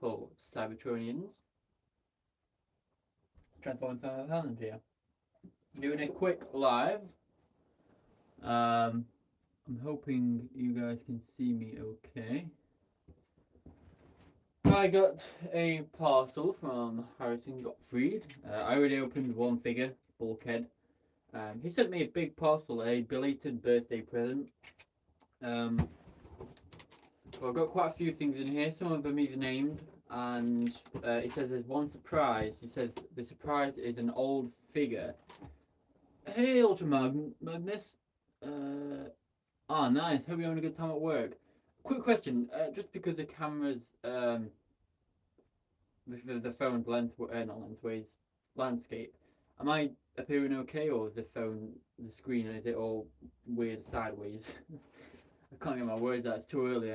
wonderful Cybertronians. Transforming Thailand here. Doing a quick live. I'm hoping you guys can see me okay. I got a parcel from Harrison Gottfried. I already opened one figure, Bulkhead. He sent me a big parcel, a belated birthday present. So I've got quite a few things in here. Some of them he's named, and he says there's one surprise. He says the surprise is an old figure. Hey, Ultra Magnus. Nice. Hope you're having a good time at work. Quick question. Just because the camera's the phone's landscape. Am I appearing okay, or is the screen, is it all weird sideways? I can't get my words out. It's too early.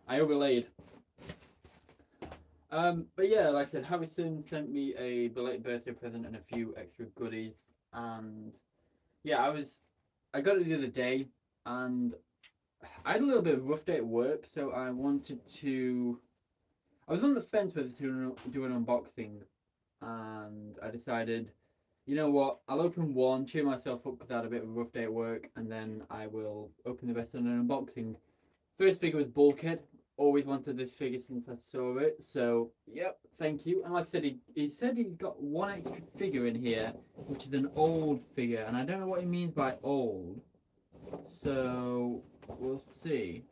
I overlaid. But yeah, like I said, Harrison sent me a belated birthday present and a few extra goodies, and yeah, I got it the other day, and I had a little bit of a rough day at work, so I was on the fence whether to do an unboxing, and I decided, you know what, I'll open one, cheer myself up because I had a bit of a rough day at work, and then I will open the rest on an unboxing. First figure was Bulkhead. Always wanted this figure since I saw it, so yep, thank you. And like I said, he said he's got one extra figure in here, which is an old figure, and I don't know what he means by old, so we'll see.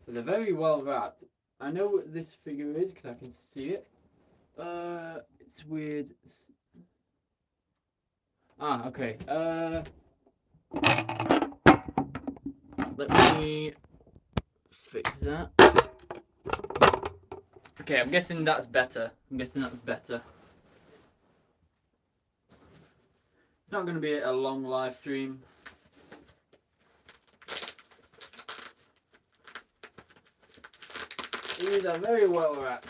But they're very well wrapped. I know what this figure is because I can see it. It's weird. Okay. Let me fix that. Okay, I'm guessing that's better. It's not going to be a long live stream. These are very well wrapped.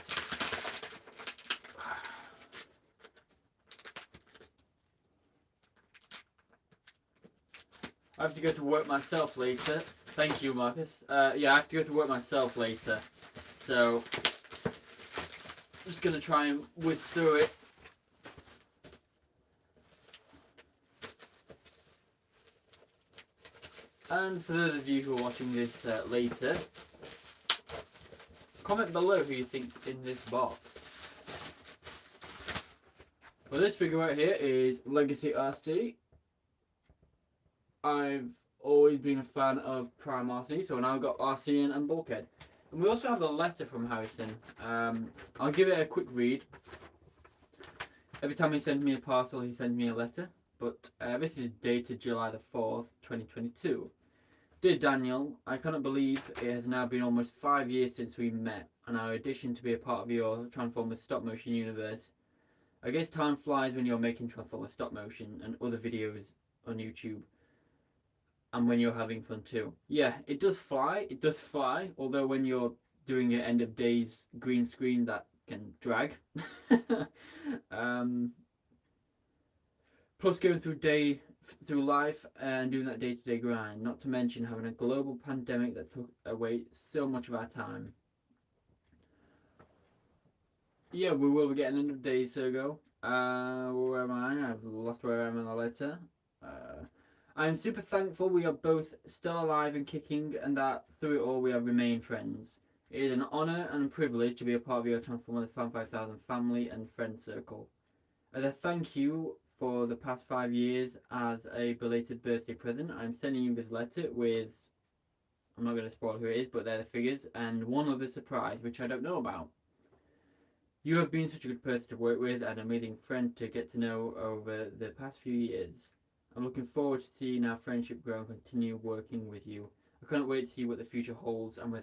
I have to go to work myself later. Thank you, Marcus. Yeah, I have to go to work myself later. So, just going to try and whiz through it. And for those of you who are watching this later, comment below who you think's in this box. Well, this figure right here is Legacy RC. I've always been a fan of Prime RC, so now I've got RC and Bulkhead. And we also have a letter from Harrison. I'll give it a quick read. Every time he sends me a parcel, he sends me a letter. But this is dated July the 4th, 2022. Dear Daniel, I cannot believe it has now been almost 5 years since we met, and our audition to be a part of your Transformers stop motion universe. I guess time flies when you're making Transformers stop motion and other videos on YouTube. And when you're having fun too. Yeah, it does fly, although when you're doing an end of days green screen, that can drag. Plus going through life and doing that day-to-day grind, not to mention having a global pandemic that took away so much of our time. Yeah, we will be getting end of days, Sergo. Where am I? I've lost where I am in the letter. I am super thankful we are both still alive and kicking, and that through it all we have remained friends. It is an honour and a privilege to be a part of your Transformers Fan 5000 family and friend circle. As a thank you for the past 5 years as a belated birthday present, I am sending you this letter with, I'm not going to spoil who it is, but they're the figures, and one other surprise which I don't know about. You have been such a good person to work with and an amazing friend to get to know over the past few years. I'm looking forward to seeing our friendship grow and continue working with you. I can't wait to see what the future holds and where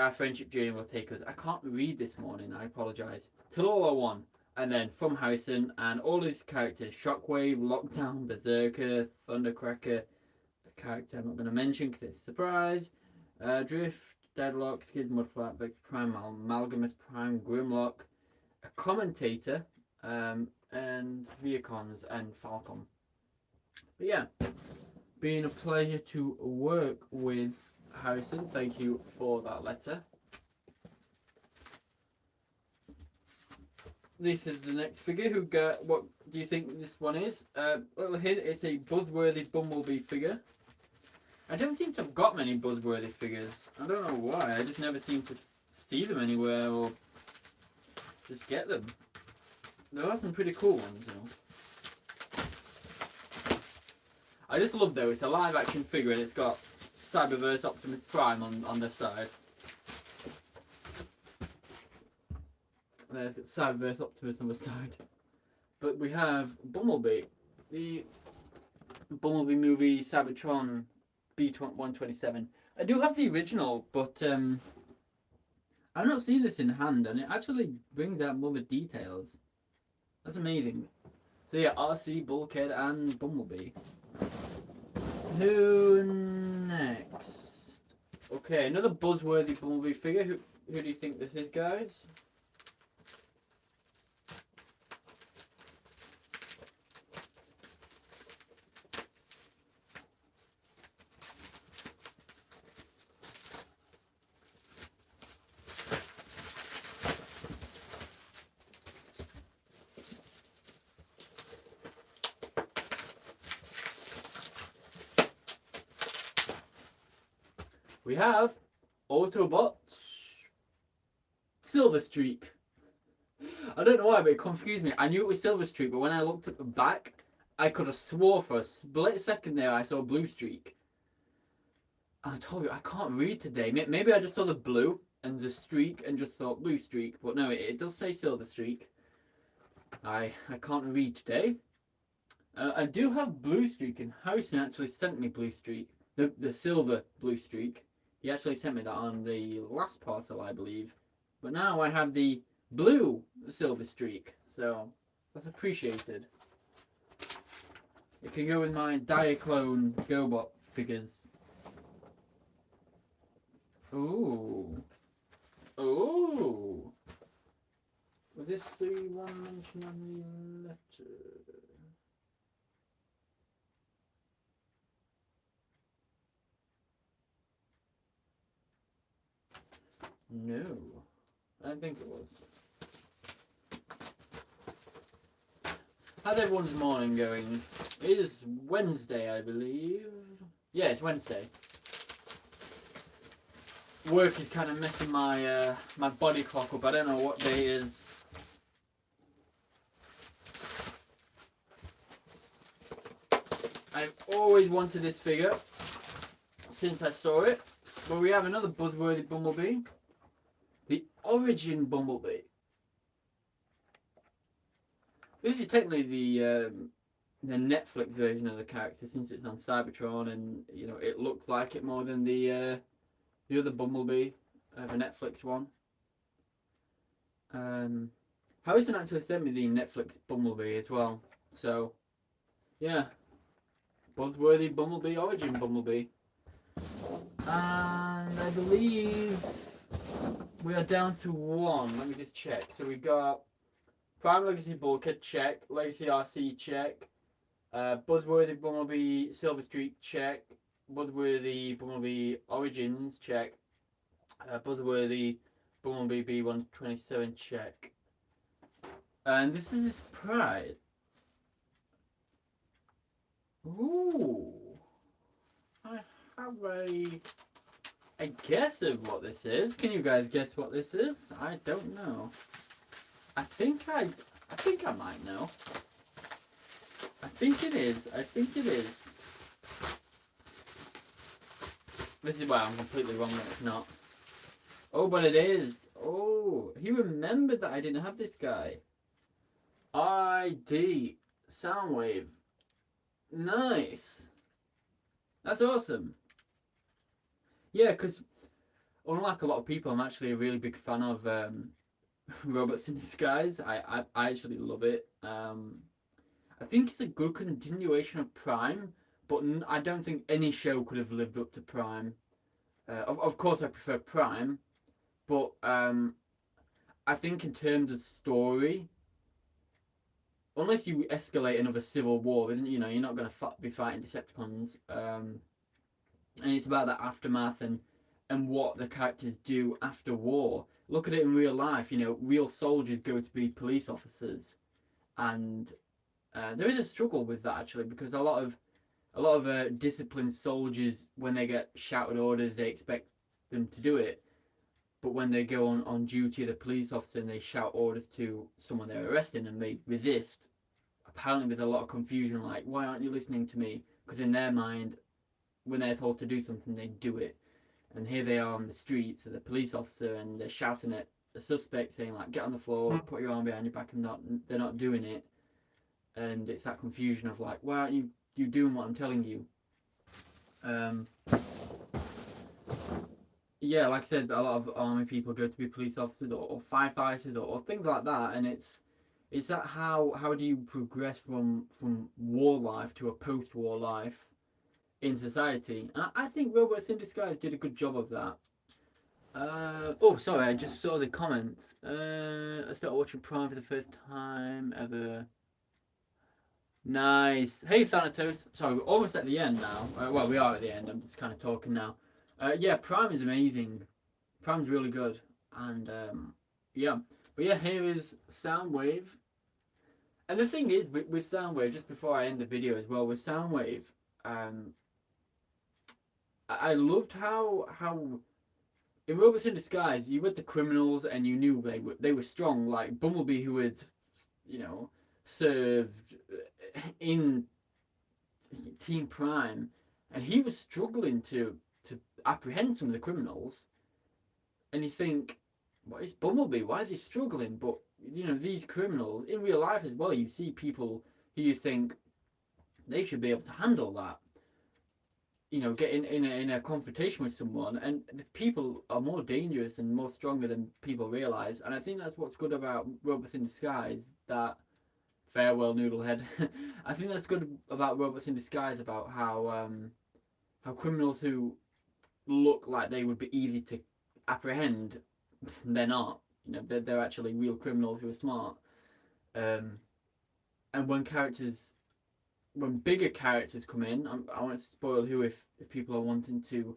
our friendship journey will take us. I can't read this morning, I apologise. Tallulah 1, and then from Harrison, and all his characters, Shockwave, Lockdown, Berserker, Thundercracker, a character I'm not going to mention because it's a surprise, Drift, Deadlock, Skids, Mudflap, Vector Prime, Amalgamus Prime, Grimlock, a commentator, and Viacons and Falcon. But yeah, been a pleasure to work with Harrison. Thank you for that letter. this is the next figure. What do you think this one is? Little hint, it's a Buzzworthy Bumblebee figure. I don't seem to have got many Buzzworthy figures. I don't know why. I just never seem to see them anywhere or just get them. There are some pretty cool ones though. I just love though, it's a live action figure and it's got Cyberverse Optimus Prime on the side. There's Cyberverse Optimus on the side. But we have Bumblebee. The Bumblebee movie Cybertron B127. I do have the original, but I've not seen this in hand and it actually brings out more details. That's amazing. So yeah, RC, Bulkhead and Bumblebee. Who next? Okay, another buzzworthy Bumblebee figure. Who do you think this is, guys? We have Autobot Silver Streak. I don't know why, but it confused me. I knew it was Silver Streak, but when I looked at the back, I could have swore for a split second there I saw Blue Streak. I told you, I can't read today. Maybe I just saw the blue and the streak and just thought Blue Streak. But no, it does say Silver Streak. I can't read today. I do have Blue Streak, and Harrison actually sent me Blue Streak. The silver Blue Streak. He actually sent me that on the last parcel, I believe. But now I have the blue Silver Streak. So, that's appreciated. It can go with my Diaclone GoBot figures. Ooh. Ooh. Was this the one mentioned on the letter? No, I don't think it was. How's everyone's morning going? It is Wednesday, I believe. Yeah, it's Wednesday. Work is kind of messing my my body clock up. I don't know what day it is. I've always wanted this figure since I saw it. But we have another buzzworthy Bumblebee. The Origin Bumblebee. This is technically the Netflix version of the character since it's on Cybertron, and you know it looks like it more than the other Bumblebee, the Netflix one. Harrison actually sent me the Netflix Bumblebee as well, so yeah, buzzworthy Bumblebee, Origin Bumblebee, and I believe we are down to one. Let me just check. So we got Prime Legacy Bulkhead, check. Legacy RC, check. Buzzworthy Bumblebee Silver Streak, check. Buzzworthy Bumblebee Origins, check. Buzzworthy Bumblebee B127, check. And this is his pride. Ooh. I have a guess of what this is. Can you guys guess what this is? I don't know. I think I might know. I think it is. This is why I'm completely wrong that it's not. Oh, but it is. Oh, he remembered that I didn't have this guy. ID Soundwave. Nice. That's awesome. Yeah, because unlike a lot of people, I'm actually a really big fan of Robots in Disguise. I actually love it. I think it's a good continuation of Prime, but I don't think any show could have lived up to Prime. Of course, I prefer Prime, but I think in terms of story, unless you escalate another civil war, then you're not going to be fighting Decepticons. And it's about that aftermath and and what the characters do after war. Look at it in real life. You know, real soldiers go to be police officers, and there is a struggle with that actually, because a lot of disciplined soldiers, when they get shouted orders, they expect them to do it. But when they go on duty, the police officer, and they shout orders to someone they're arresting, and they resist, apparently with a lot of confusion, like, why aren't you listening to me? Because in their mind, when they're told to do something, they do it. And here they are on the streets of the police officer, and they're shouting at the suspect, saying like, get on the floor, put your arm behind your back, and they're not doing it. And it's that confusion of like, why aren't you doing what I'm telling you? Yeah, like I said, a lot of army people go to be police officers or firefighters or things like that, and it's that how do you progress from war life to a post-war life in society? And I think Robots in Disguise did a good job of that. Oh, sorry, I just saw the comments. I started watching Prime for the first time ever. Nice. Hey, Thanatos. Sorry, we're almost at the end now. Well, we are at the end. I'm just kind of talking now. Yeah, Prime is amazing. Prime's really good. And, yeah. But yeah, here is Soundwave. And the thing is, with Soundwave, just before I end the video as well, with Soundwave, I loved how in Robots in Disguise, you were the criminals and you knew they were strong. Like Bumblebee, who had, you know, served in Team Prime, and he was struggling to apprehend some of the criminals. And you think, what is Bumblebee? Why is he struggling? But you know, these criminals in real life as well, you see people who you think they should be able to handle that. You know, get in a confrontation with someone, and the people are more dangerous and more stronger than people realize. And I think that's what's good about Robots in Disguise. That farewell Noodlehead. I think that's good about Robots in Disguise, about how criminals who look like they would be easy to apprehend, they're not. You know, they're actually real criminals who are smart. And when bigger characters come in, I won't spoil who if people are wanting to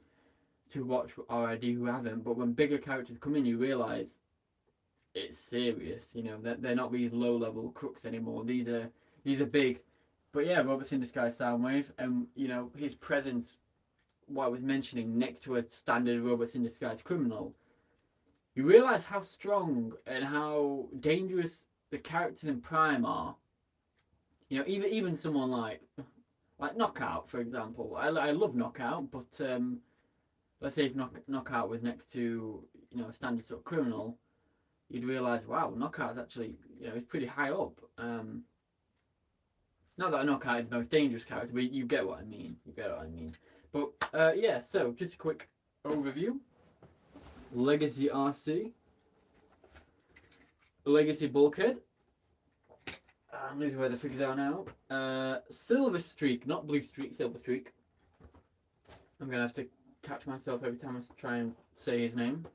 watch RID who haven't. But when bigger characters come in, you realise it's serious. You know, they're not these low level crooks anymore. These are big. But yeah, Robots in Disguise Soundwave, and you know his presence, what I was mentioning, next to a standard Robots in Disguise criminal, you realise how strong and how dangerous the characters in Prime are. You know, even someone like Knockout, for example. I love Knockout, but let's say if Knockout was next to, you know, a standard sort of criminal, you'd realise, wow, Knockout's actually, you know, he's pretty high up. Not that Knockout is the most dangerous character, but you get what I mean. But yeah, so just a quick overview. Legacy RC. Legacy Bulkhead. I'm losing where the figures are now. Silver Streak, not Blue Streak, Silver Streak. I'm going to have to catch myself every time I try and say his name.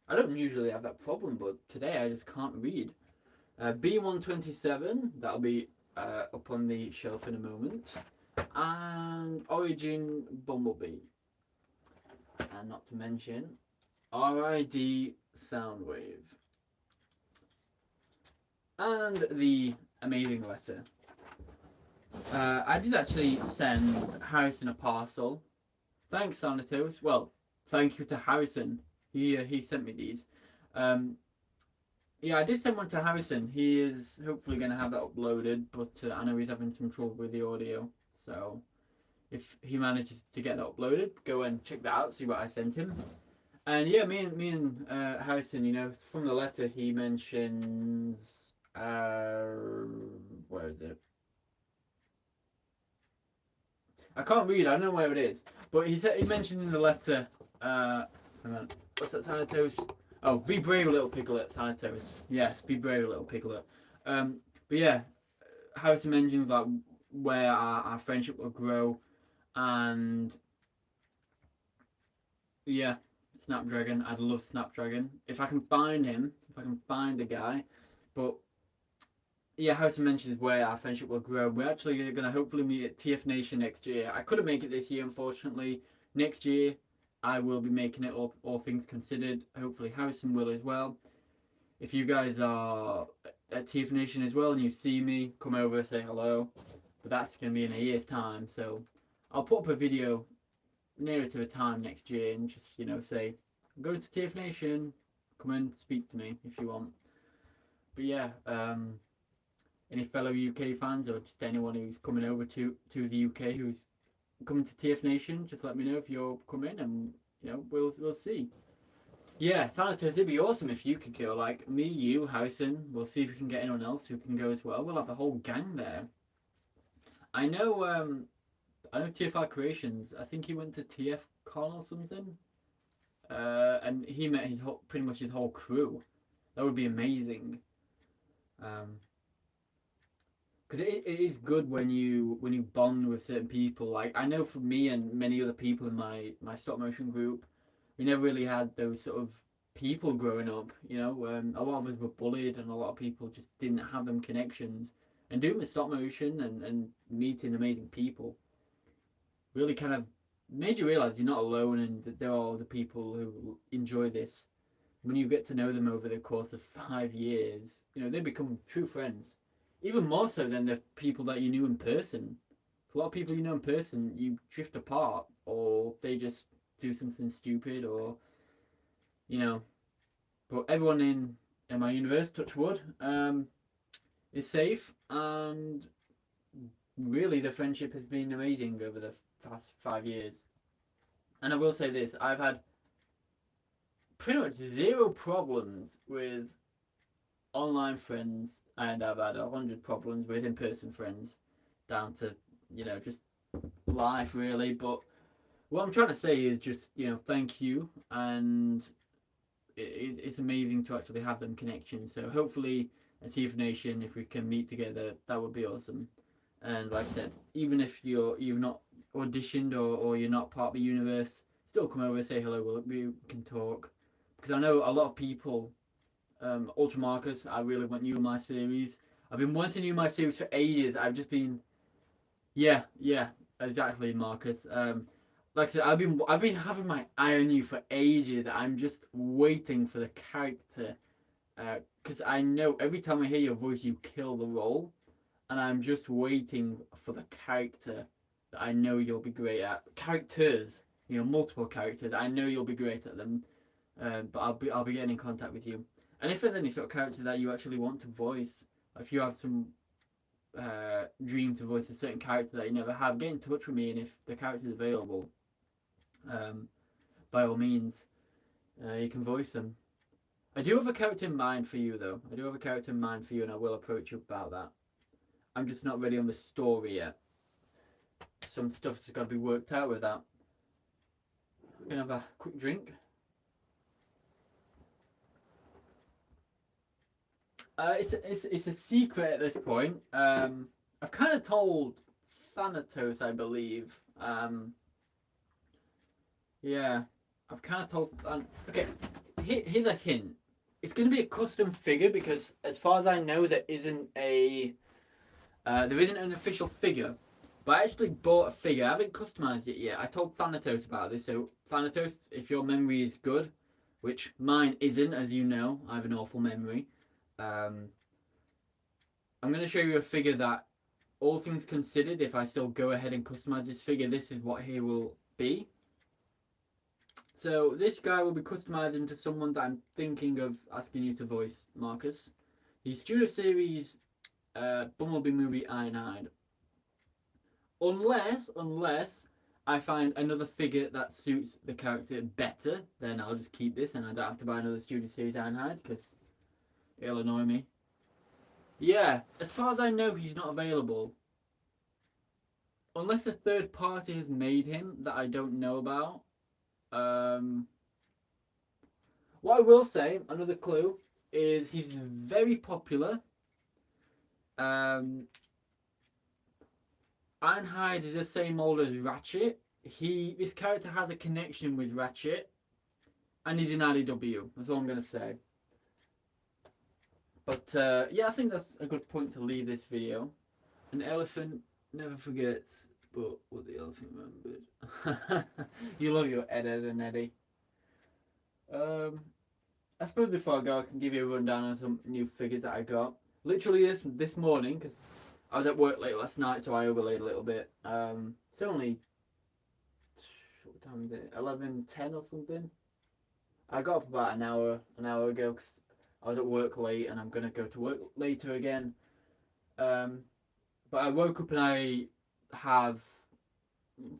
I don't usually have that problem, but today I just can't read. B127, that'll be up on the shelf in a moment. And Origin Bumblebee. And not to mention RID Soundwave. And the amazing letter. I did actually send Harrison a parcel. Thanks, Thanatos. Well, thank you to Harrison. He sent me these. Yeah, I did send one to Harrison. He is hopefully going to have that uploaded, but I know he's having some trouble with the audio. So if he manages to get that uploaded, go and check that out, see what I sent him. And yeah, me and Harrison, you know, from the letter he mentions, where is it? I can't read. I don't know where it is, but he mentioned in the letter. Hang on. What's that, Thanatos? Oh, be brave, little piglet, Thanatos. Yes, be brave, little piglet. But yeah, Harrison mentions like where our friendship will grow, and yeah, Snapdragon. I'd love Snapdragon if I can find him. If I can find the guy, but yeah, Harrison mentions where our friendship will grow. We're actually going to hopefully meet at TF Nation next year. I couldn't make it this year, unfortunately. Next year, I will be making it up, all things considered. Hopefully Harrison will as well. If you guys are at TF Nation as well and you see me, come over, say hello. But that's going to be in a year's time, so I'll put up a video nearer to the time next year and just, say, I'm going to TF Nation, come and speak to me if you want. But yeah, any fellow UK fans or just anyone who's coming over to the UK who's coming to TF Nation, just let me know if you're coming and, we'll see. Yeah, Thanatos, it'd be awesome if you could go. Like, me, you, Harrison. We'll see if we can get anyone else who can go as well. We'll have the whole gang there. I know TFR Creations. I think he went to TF Con or something. And he met pretty much his whole crew. That would be amazing. Because it is good when you bond with certain people. Like, I know for me and many other people in my stop motion group, we never really had those sort of people growing up, a lot of us were bullied and a lot of people just didn't have them connections. And doing with stop motion and meeting amazing people really kind of made you realise you're not alone and that there are other people who enjoy this. When you get to know them over the course of 5 years, they become true friends. Even more so than the people that you knew in person. A lot of people you know in person, you drift apart or they just do something stupid or but everyone in my universe, touch wood, is safe, and really the friendship has been amazing over the past 5 years. And I will say this, I've had pretty much zero problems with online friends, and I've had 100 problems with in-person friends, down to just life really. But what I'm trying to say is just, thank you, and it's amazing to actually have them connections. So hopefully at TF Nation, if we can meet together, that would be awesome. And like I said, even if you've not auditioned or you're not part of the universe, still come over and say hello, we can talk. Because I know a lot of people, Ultra Marcus, I really want you in my series. I've been wanting you in my series for ages. I've just been, yeah, exactly, Marcus. Like I said, I've been having my eye on you for ages. I'm just waiting for the character, because I know every time I hear your voice, you kill the role, and I'm just waiting for the character that I know you'll be great at. Characters, multiple characters. I know you'll be great at them, but I'll be getting in contact with you. And if there's any sort of character that you actually want to voice, if you have some dream to voice a certain character that you never have, get in touch with me, and if the character is available, by all means, you can voice them. I do have a character in mind for you, though. I do have a character in mind for you, and I will approach you about that. I'm just not ready on the story yet. Some stuff's got to be worked out with that. I'm gonna have a quick drink. It's a secret at this point. I've kind of told Thanatos, I believe. Yeah, I've kind of told okay, here's a hint. It's going to be a custom figure because, as far as I know, there isn't an official figure. But I actually bought a figure. I haven't customized it yet. I told Thanatos about this. So Thanatos, if your memory is good, which mine isn't, as you know, I have an awful memory. I'm going to show you a figure that, all things considered, if I still go ahead and customize this figure, this is what he will be. So this guy will be customized into someone that I'm thinking of asking you to voice, Marcus. The Studio Series Bumblebee movie Ironhide. Unless I find another figure that suits the character better, then I'll just keep this and I don't have to buy another Studio Series Ironhide because it'll annoy me. Yeah, as far as I know, he's not available. Unless a third party has made him that I don't know about. What I will say, another clue, is he's very popular. Ironhide is the same old as Ratchet. This character has a connection with Ratchet, and he's in IDW. That's all I'm gonna say. But yeah, I think that's a good point to leave this video. An elephant never forgets. But what the elephant remembered. You love your Ed, Ed and Eddie. I suppose before I go, I can give you a rundown on some new figures that I got. Literally this morning, because I was at work late last night, so I overlaid a little bit. It's only, what time is it? 11:10 or something. I got up about an hour ago because I was at work late and I'm gonna go to work later again. But I woke up and I have,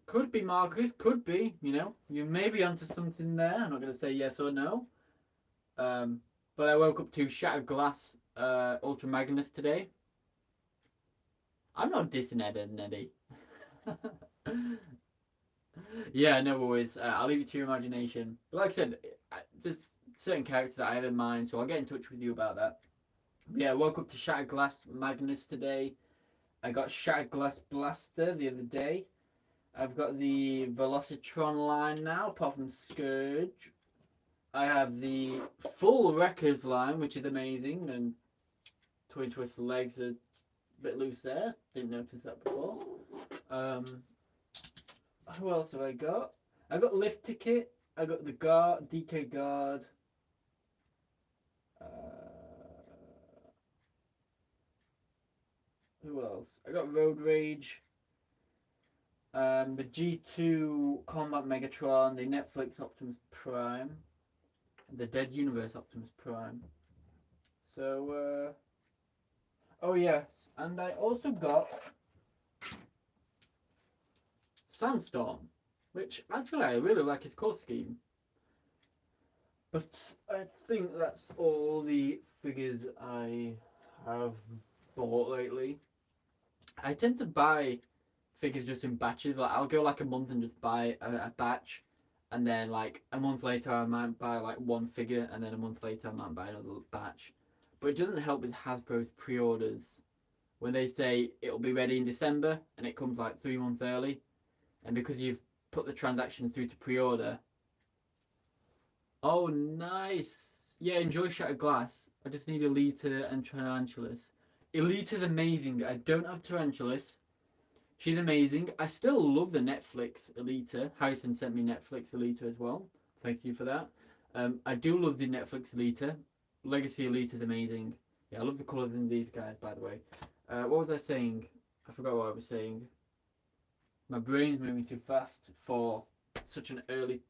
could be Marcus, could be, you may be onto something there. I'm not gonna say yes or no. But I woke up to Shattered Glass Ultra Magnus today. I'm not dissing Ed and Eddie. Yeah, no worries. I'll leave it to your imagination. But like I said, there's certain characters that I have in mind, so I'll get in touch with you about that. But yeah, I woke up to Shattered Glass Magnus today. I got Shattered Glass Blaster the other day. I've got the Velocitron line now, apart from Scourge. I have the full Wreckers line, which is amazing, and Twin Twist legs are a bit loose there. Didn't notice that before. Who else have I got? I got Lift Ticket. I got the Guard, DK Guard. Who else? I got Road Rage. The G2 Combat Megatron, the Netflix Optimus Prime, the Dead Universe Optimus Prime. So, oh yes, and I also got Sandstorm, which actually I really like his colour scheme. But I think that's all the figures I have bought lately. I tend to buy figures just in batches. Like I'll go like a month and just buy a batch, and then like a month later I might buy like one figure, and then a month later I might buy another batch. But it doesn't help with Hasbro's pre-orders when they say it'll be ready in December and it comes like 3 months early, and because you've put the transaction through to pre-order. Oh, nice. Yeah, enjoy Shattered Glass. I just need Elita and Tarantulas. Elita's amazing. I don't have Tarantulas. She's amazing. I still love the Netflix Elita. Harrison sent me Netflix Elita as well. Thank you for that. I do love the Netflix Elita. Legacy Elita is amazing. Yeah, I love the colours in these guys, by the way. What was I saying? I forgot what I was saying. My brain's moving too fast for such an early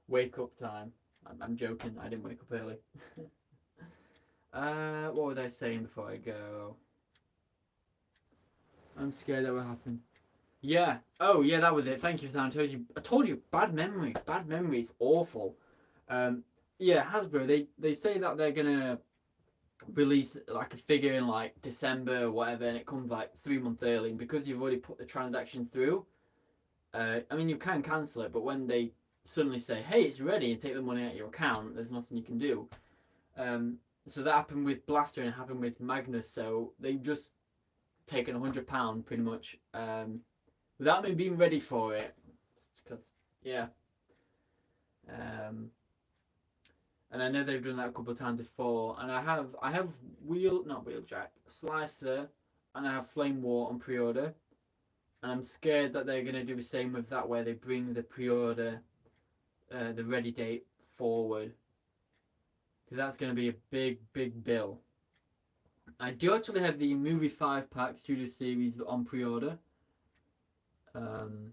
wake-up time. I'm joking. I didn't wake up early. What was I saying before I go? I'm scared that will happen. Yeah. Oh, yeah, that was it. Thank you, Sam. I told you, bad memory. Bad memory is awful. Yeah, Hasbro, they say that they're going to release like a figure in like December or whatever, and it comes like 3 months early. And because you've already put the transaction through, I mean, you can cancel it, but when they suddenly say, hey, it's ready, and take the money out of your account, there's nothing you can do. So that happened with Blaster and it happened with Magnus, so they've just taken £100 pretty much without me being ready for it, because yeah. And I know they've done that a couple of times before, and I have not Wheeljack, Slicer, and I have Flame War on pre-order, and I'm scared that they're going to do the same with that, where they bring the pre-order, the ready date forward, because that's going to be a big bill. I do actually have the Movie 5-pack Studio Series on pre-order, and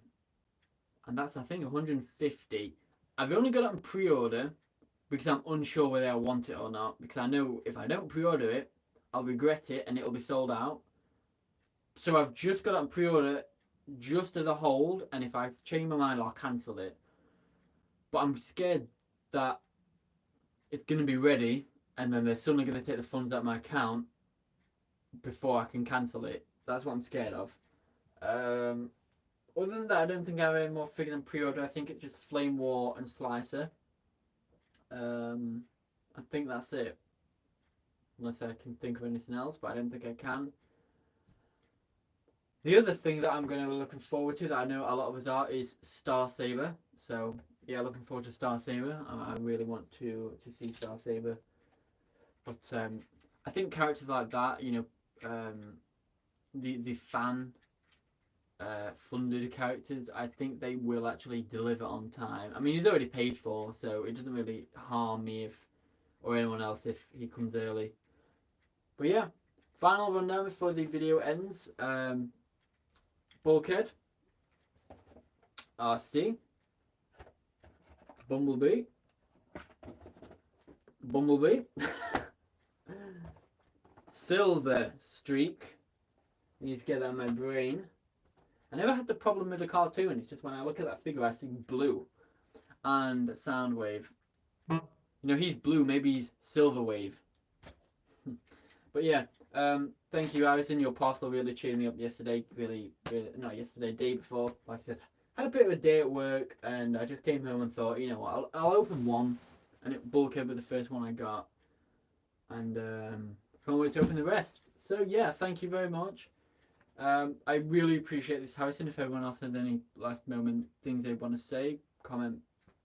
that's I think 150. I've only got it on pre-order because I'm unsure whether I want it or not, because I know if I don't pre-order it, I'll regret it and it'll be sold out. So I've just got it on pre-order just as a hold, and if I change my mind, I'll cancel it. But I'm scared that it's going to be ready, and then they're suddenly going to take the funds out of my account before I can cancel it. That's what I'm scared of. Other than that, I don't think I have any more figures on pre-order. I think it's just Flame War and Slicer. I think that's it. Unless I can think of anything else, but I don't think I can. The other thing that I'm going to be looking forward to, that I know a lot of us are, is Star Saber. So yeah, looking forward to Star Saber. I really want to see Star Saber. But I think characters like that, the fan funded characters, I think they will actually deliver on time. I mean, he's already paid for, so it doesn't really harm me if or anyone else if he comes early. But yeah, final rundown before the video ends. Bulkhead, RC, Bumblebee, Silver Streak. Need to get that in my brain. I never had the problem with the cartoon. It's just when I look at that figure, I see blue and Soundwave. You know, he's blue. Maybe he's Silver Wave. But yeah, thank you, Harrison. Your parcel really cheered me up yesterday. Really, not yesterday, day before. Like I said, had a bit of a day at work, and I just came home and thought, you know what, I'll open one, and it bulkhead with the first one I got, and can't wait to open the rest. So yeah, thank you very much. I really appreciate this, Harrison. If everyone else has any last moment things they want to say, comment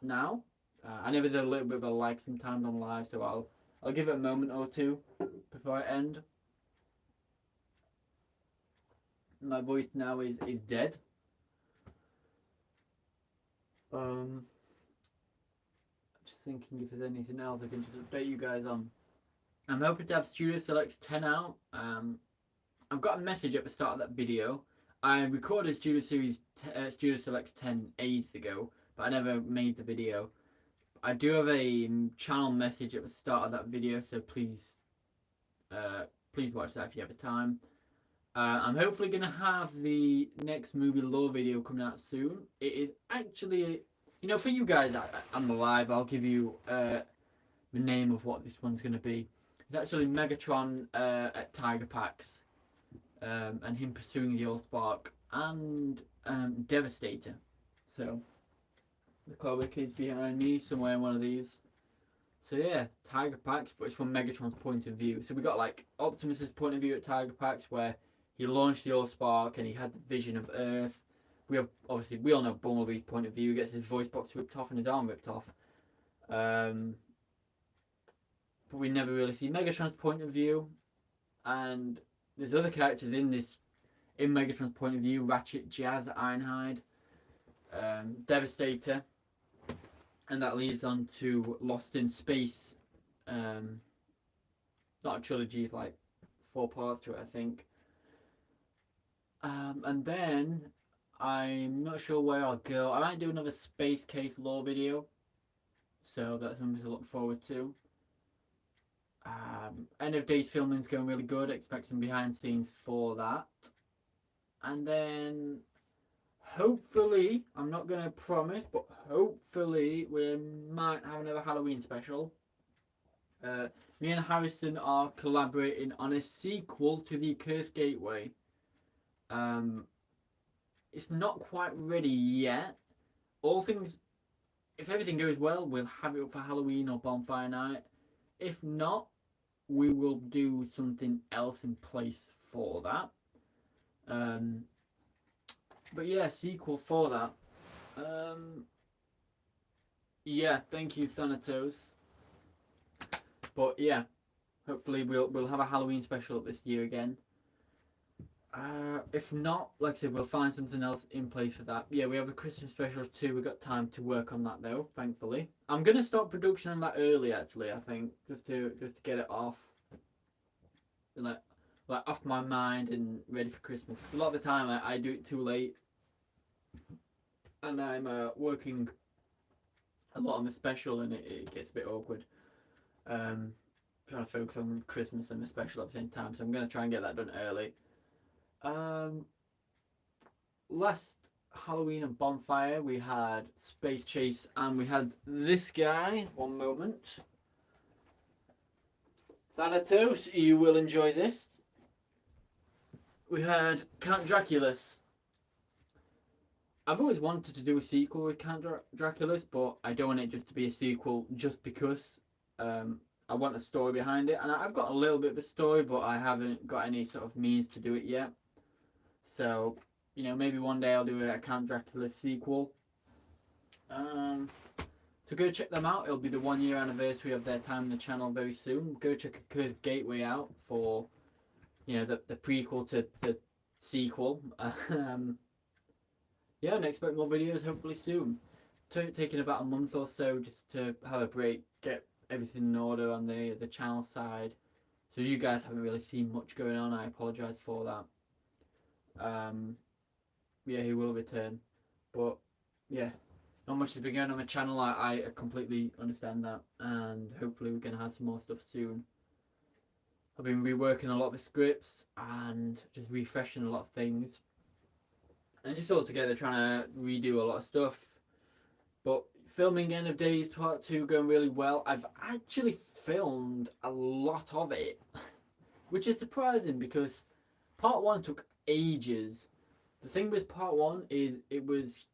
now. I never did a little bit of a like sometimes on live, so I'll give it a moment or two before I end. My voice now is dead. Just thinking if there's anything else I can just update you guys on. I'm hoping to have Studio Selects 10 out. I've got a message at the start of that video. I recorded Studio Selects 10 ages ago, but I never made the video. I do have a channel message at the start of that video, so please watch that if you have the time. I'm hopefully going to have the next movie lore video coming out soon. It is actually, you know, for you guys on the live, I'll give you the name of what this one's going to be. It's actually Megatron at Tiger Pax, and him pursuing the Allspark, and Devastator. So, the Cobra Kid's behind me, somewhere in one of these. So yeah, Tiger Pax, but it's from Megatron's point of view. So we got like Optimus's point of view at Tiger Pax, where he launched the Allspark and he had the vision of Earth. We have obviously we all know Bumblebee's point of view. He gets his voice box ripped off and his arm ripped off. But we never really see Megatron's point of view. And there's other characters in Megatron's point of view: Ratchet, Jazz, Ironhide, Devastator. And that leads on to Lost in Space. Not a trilogy, like 4 parts to it, I think. And then I'm not sure where I'll go. I might do another Space Case lore video, so that's something to look forward to. End of Days filming's going really good. Expect some behind the scenes for that. And then hopefully, I'm not going to promise, but hopefully we might have another Halloween special. Me and Harrison are collaborating on a sequel to The Cursed Gateway. It's not quite ready yet. If everything goes well, we'll have it up for Halloween or Bonfire Night. If not, we will do something else in place for that. But yeah, sequel for that. Yeah, thank you, Thanatos. But yeah, hopefully we'll have a Halloween special this year again. If not, like I said, we'll find something else in place for that. Yeah, we have a Christmas special too. We've got time to work on that though, thankfully. I'm gonna start production on that early actually, I think, just to get it off. Like off my mind and ready for Christmas. A lot of the time I do it too late. And I'm working a lot on the special and it gets a bit awkward. Trying to focus on Christmas and the special at the same time, so I'm going to try and get that done early. Last Halloween and Bonfire we had Space Chase and we had this guy. One moment. Thanatos, you will enjoy this. We had Count Draculus. I've always wanted to do a sequel with Count Draculus, but I don't want it just to be a sequel just because. I want a story behind it, and I've got a little bit of a story, but I haven't got any sort of means to do it yet. So, you know, maybe one day I'll do a Count Draculus sequel. So go check them out. It'll be the 1 year anniversary of their time on the channel very soon. Go check A Cursed Gateway out for, you know, the prequel to the sequel. yeah, and expect more videos hopefully soon. Taking about a month or so just to have a break, get everything in order on the channel side. So you guys haven't really seen much going on. I apologise for that. Yeah, he will return, but yeah, not much has been going on my channel. I completely understand that, and hopefully we can have some more stuff soon. I've been reworking a lot of the scripts and just refreshing a lot of things, and just all together trying to redo a lot of stuff. But filming End of Days Part 2 going really well. I've actually filmed a lot of it, which is surprising because Part 1 took ages. The thing with Part 1 is it was,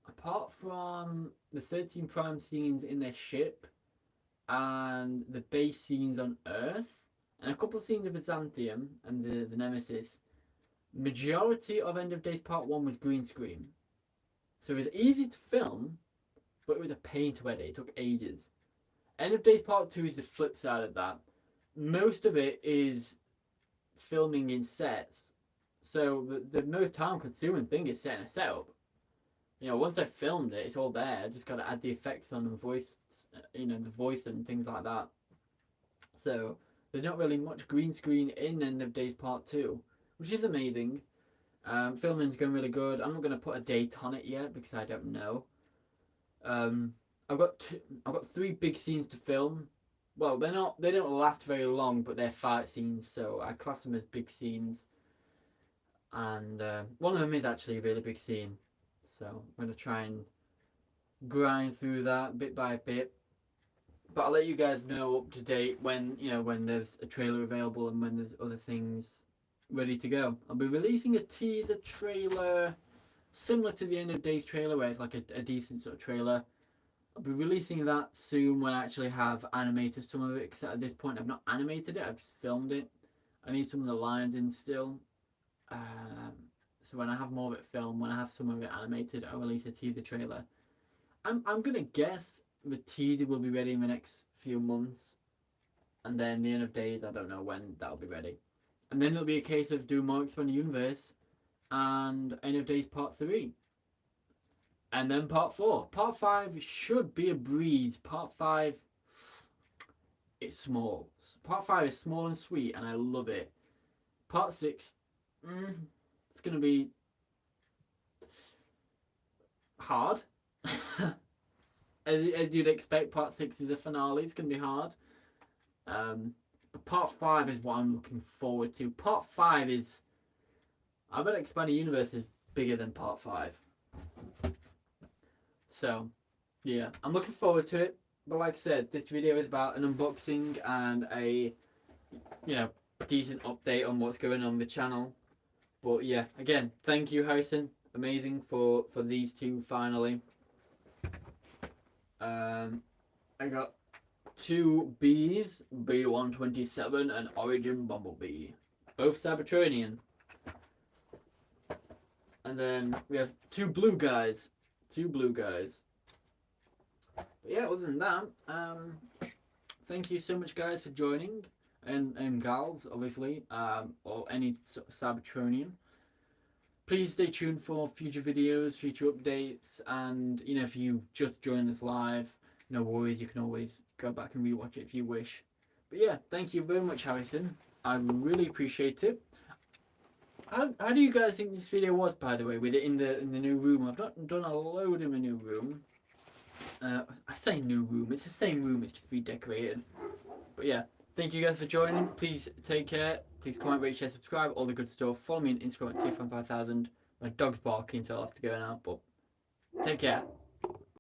apart from the 13 Prime scenes in their ship and the base scenes on Earth, and a couple of scenes of Byzantium and the Nemesis, majority of End of Days Part 1 was green screen. So it was easy to film, but it was a pain to edit. It took ages. End of Days Part 2 is the flip side of that. Most of it is filming in sets. So the most time consuming thing is setting a setup. You know, once I've filmed it, it's all there. I just got to add the effects on the voice, you know, the voice and things like that. So there's not really much green screen in End of Days Part 2, which is amazing. Filming's going really good. I'm not going to put a date on it yet because I don't know. I've got 3 big scenes to film. Well, they don't last very long, but they're fight scenes, so I class them as big scenes. And one of them is actually a really big scene, so I'm going to try and grind through that bit by bit. But I'll let you guys know up to date when there's a trailer available and when there's other things ready to go. I'll be releasing a teaser trailer similar to the End of Days trailer, where it's like a decent sort of trailer. I'll be releasing that soon when I actually have animated some of it, because at this point I've not animated it, I've just filmed it. I need some of the lines in still. So when I have more of it filmed, when I have some of it animated, I'll release a teaser trailer. I'm gonna guess the teaser will be ready in the next few months, and then the End of Days, I don't know when that'll be ready. And then it'll be a case of doing more Expanded Universe and End of Days Part 3. And then Part 4. Part 5 should be a breeze. Part 5, it's small. Part 5 is small and sweet, and I love it. Part 6, it's going to be hard. As you'd expect, Part 6 is the finale. It's going to be hard. But Part 5 is what I'm looking forward to. Part 5 is... I bet Expanded Universe is bigger than Part 5. So, yeah, I'm looking forward to it. But like I said, this video is about an unboxing and a, decent update on what's going on the channel. But yeah, again, thank you, Harrison. Amazing for these two finally. I got 2 Bs, B127 and Origin Bumblebee. Both Cybertronian. And then we have 2 blue guys. 2 blue guys. But yeah, other than that, thank you so much, guys, for joining. And gals, obviously, or any sort of Cybertronian. Please stay tuned for future videos, future updates, and if you just joined us live, no worries, you can always go back and rewatch it if you wish. But yeah, thank you very much, Harrison. I really appreciate it. How do you guys think this video was, by the way, with it in the new room? I've not done a load in the new room. I say new room, it's the same room, it's just redecorated. But yeah, thank you guys for joining. Please take care. Please comment, rate, share, subscribe, all the good stuff. Follow me on Instagram at TFan5000. My dog's barking, so I'll have to go now, but take care.